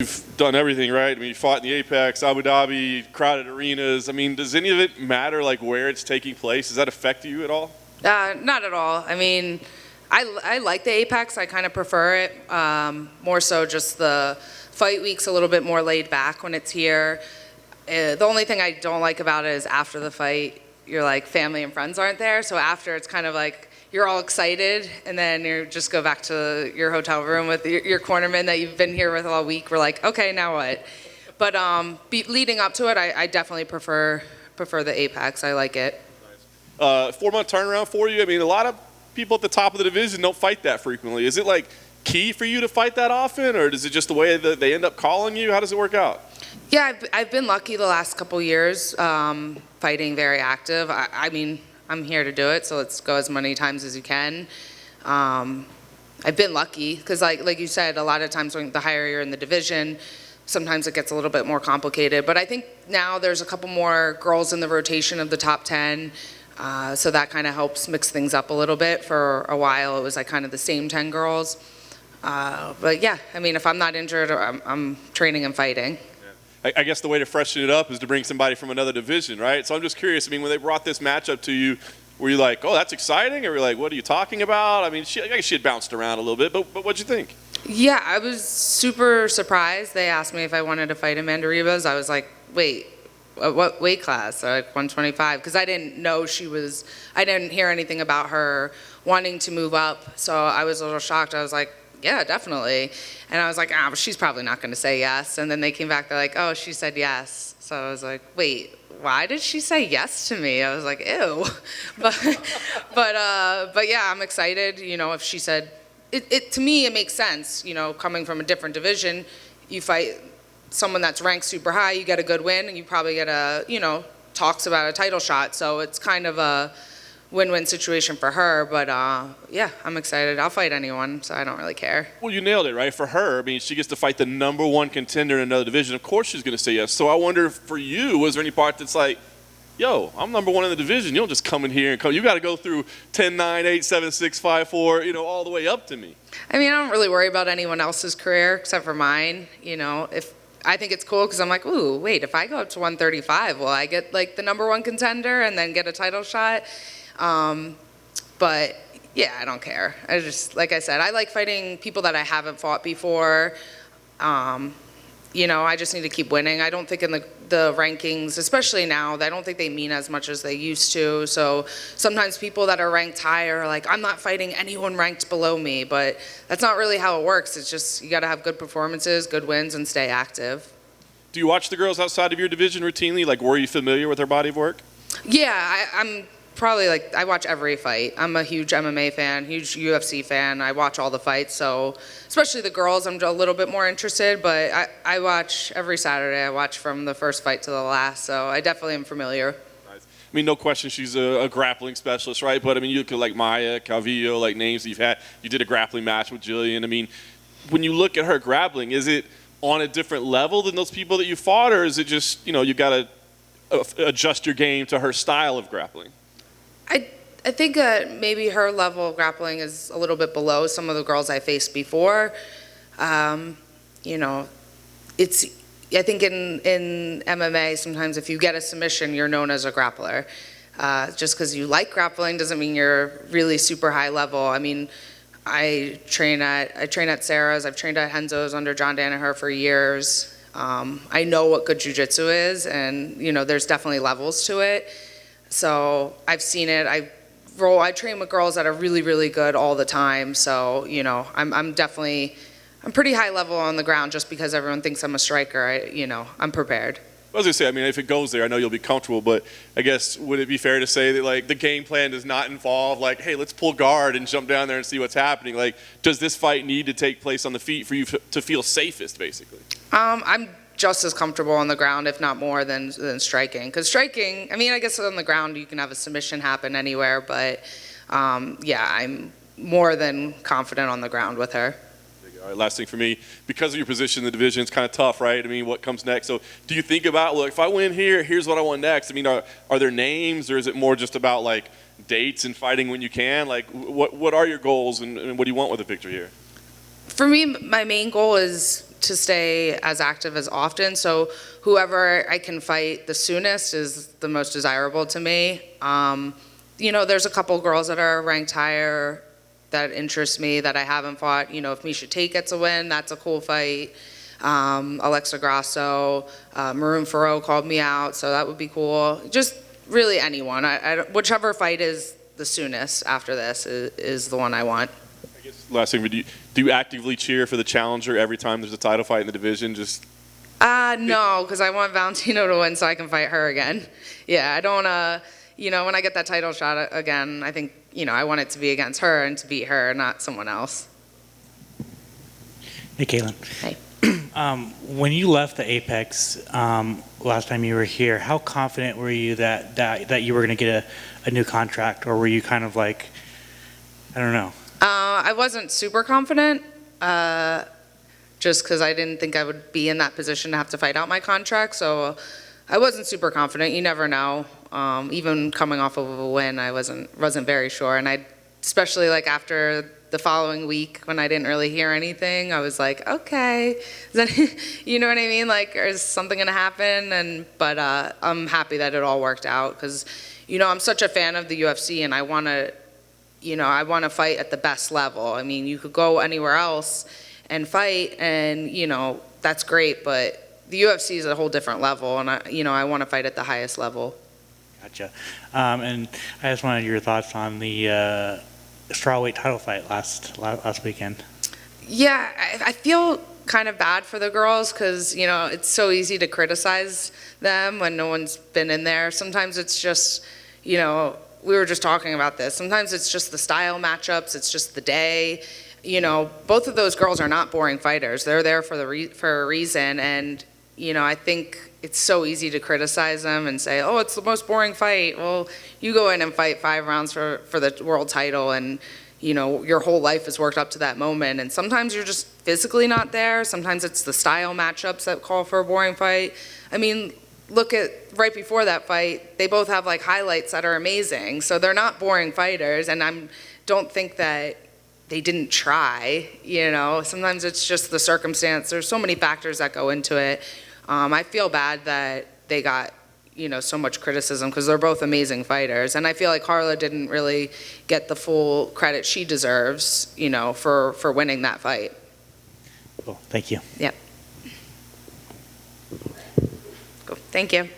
You've done everything, right? I mean, you fought in the Apex, Abu Dhabi, crowded arenas. I mean, does any of it matter, like where it's taking place? Does that affect you at all? Not at all. I mean, I like the Apex. I kind of prefer it. More so just the fight week's a little bit more laid back when it's here. The only thing I don't like about it is after the fight, your like family and friends aren't there. So after it's kind of like you're all excited, and then you just go back to your hotel room with your cornerman that you've been here with all week. We're like, okay, now what? But leading up to it, I definitely prefer the Apex. I like it. 4-month turnaround for you. I mean, a lot of people at the top of the division don't fight that frequently. Is it like key for you to fight that often, or is it just the way that they end up calling you? How does it work out? Yeah, I've been lucky the last couple years, fighting very active. I mean, I'm here to do it, so let's go as many times as you can. I've been lucky because, like you said, a lot of times when the higher you're in the division, sometimes it gets a little bit more complicated. But I think now there's a couple more girls in the rotation of the top 10, so that kind of helps mix things up a little bit. For a while, it was like kind of the same 10 girls. But yeah, I mean, if I'm not injured, I'm training and fighting. I guess the way to freshen it up is to bring somebody from another division, right? So I'm just curious. I mean, when they brought this matchup to you, were you like, oh, that's exciting? Or were you like, what are you talking about? I mean, I guess she had bounced around a little bit, but what'd you think? Yeah, I was super surprised. They asked me if I wanted to fight Amanda Ribas. I was like, wait, what weight class? Like 125? Because I didn't know I didn't hear anything about her wanting to move up. So I was a little shocked. I was like, yeah, definitely. And I was like, but she's probably not going to say yes. And then they came back, they're like, oh, she said yes. So I was like, wait, why did she say yes to me? I was like, ew. But yeah, I'm excited. You know, if she said, to me, it makes sense. You know, coming from a different division, you fight someone that's ranked super high, you get a good win, and you probably get talks about a title shot. So it's kind of a win-win situation for her, but yeah, I'm excited. I'll fight anyone, so I don't really care. Well, you nailed it, right? For her, I mean, she gets to fight the #1 contender in another division. Of course she's going to say yes. So I wonder, for you, was there any part that's like, yo, I'm #1 in the division. You don't just come in here and come. You got to go through 10, 9, 8, 7, 6, 5, 4, all the way up to me. I mean, I don't really worry about anyone else's career except for mine. If I think it's cool because I'm like, ooh, wait, if I go up to 135, will I get like the #1 contender and then get a title shot? But yeah, I don't care. I just, like I said, I like fighting people that I haven't fought before. I just need to keep winning. I don't think in the rankings, especially now, I don't think they mean as much as they used to. So sometimes people that are ranked higher are like, I'm not fighting anyone ranked below me, but that's not really how it works. It's just, you gotta have good performances, good wins, and stay active. Do you watch the girls outside of your division routinely? Like, were you familiar with their body of work? Yeah, I'm probably I watch every fight. I'm a huge MMA fan, huge UFC fan. I watch all the fights, so especially the girls, I'm a little bit more interested, but I watch every Saturday. I watch from the first fight to the last, so I definitely am familiar. Nice. I mean, no question she's a grappling specialist, right? But I mean, you look at like Maya, Calvillo, like names that you've had. You did a grappling match with Jillian. I mean, when you look at her grappling, is it on a different level than those people that you fought, or is it just, you got to adjust your game to her style of grappling? I think maybe her level of grappling is a little bit below some of the girls I faced before. I think in MMA, sometimes if you get a submission, you're known as a grappler. Just because you like grappling doesn't mean you're really super high level. I mean, I train at Sarah's, I've trained at Henzo's under John Danaher for years. I know what good jiu-jitsu is, and there's definitely levels to it. So I've seen it. I train with girls that are really, really good all the time. So I'm pretty high level on the ground just because everyone thinks I'm a striker. I'm prepared. I was gonna say, I mean, if it goes there, I know you'll be comfortable. But I guess would it be fair to say that like the game plan does not involve like, hey, let's pull guard and jump down there and see what's happening? Like, does this fight need to take place on the feet for you to feel safest, basically? I'm just as comfortable on the ground, if not more, than striking. Because striking, I mean, I guess on the ground you can have a submission happen anywhere, but yeah, I'm more than confident on the ground with her. All right, last thing for me, because of your position in the division, it's kind of tough, right? I mean, what comes next? So do you think about, look, if I win here, here's what I want next? I mean, are there names, or is it more just about like dates and fighting when you can? Like, what are your goals, and what do you want with a victory here? For me, my main goal is to stay as active as often. So whoever I can fight the soonest is the most desirable to me. You know, there's a couple girls that are ranked higher that interest me that I haven't fought. You know, if Miesha Tate gets a win, that's a cool fight. Alexa Grasso, Maroon Farrow called me out, so that would be cool. Just really anyone. Whichever fight is the soonest after this is the one I want. I guess last thing, do you actively cheer for the challenger every time there's a title fight in the division? Just no, because I want Valentino to win so I can fight her again. Yeah, I don't, you know, when I get that title shot again, I think, you know, I want it to be against her and to beat her, not someone else. Hey, Katlyn. Hey. When you left the Apex last time you were here, how confident were you that you were going to get a new contract, or were you kind of like, I don't know? I wasn't super confident, just because I didn't think I would be in that position to have to fight out my contract. So I wasn't super confident. You never know. Even coming off of a win, I wasn't very sure. And I, especially like after the following week when I didn't really hear anything, I was like, okay, you know what I mean? Like, is something gonna happen? But I'm happy that it all worked out because, you know, I'm such a fan of the UFC and I wanna fight at the best level. I mean, you could go anywhere else and fight and, you know, that's great, but the UFC is a whole different level and I wanna fight at the highest level. Gotcha. And I just wanted your thoughts on the strawweight title fight last weekend. Yeah, I feel kind of bad for the girls because, you know, it's so easy to criticize them when no one's been in there. Sometimes it's just, you know, we were just talking about this. Sometimes it's just the style matchups. It's just the day. You know, both of those girls are not boring fighters. They're there for a reason. And, you know, I think it's so easy to criticize them and say, oh, it's the most boring fight. Well, you go in and fight 5 rounds for the world title and, you know, your whole life is worked up to that moment. And sometimes you're just physically not there. Sometimes it's the style matchups that call for a boring fight. I mean, look at right before that fight, they both have like highlights that are amazing. So they're not boring fighters. And I don't think that they didn't try, you know. Sometimes it's just the circumstance. There's so many factors that go into it. I feel bad that they got, you know, so much criticism because they're both amazing fighters. And I feel like Carla didn't really get the full credit she deserves, you know, for winning that fight. Cool. Thank you. Yep. Cool. Thank you.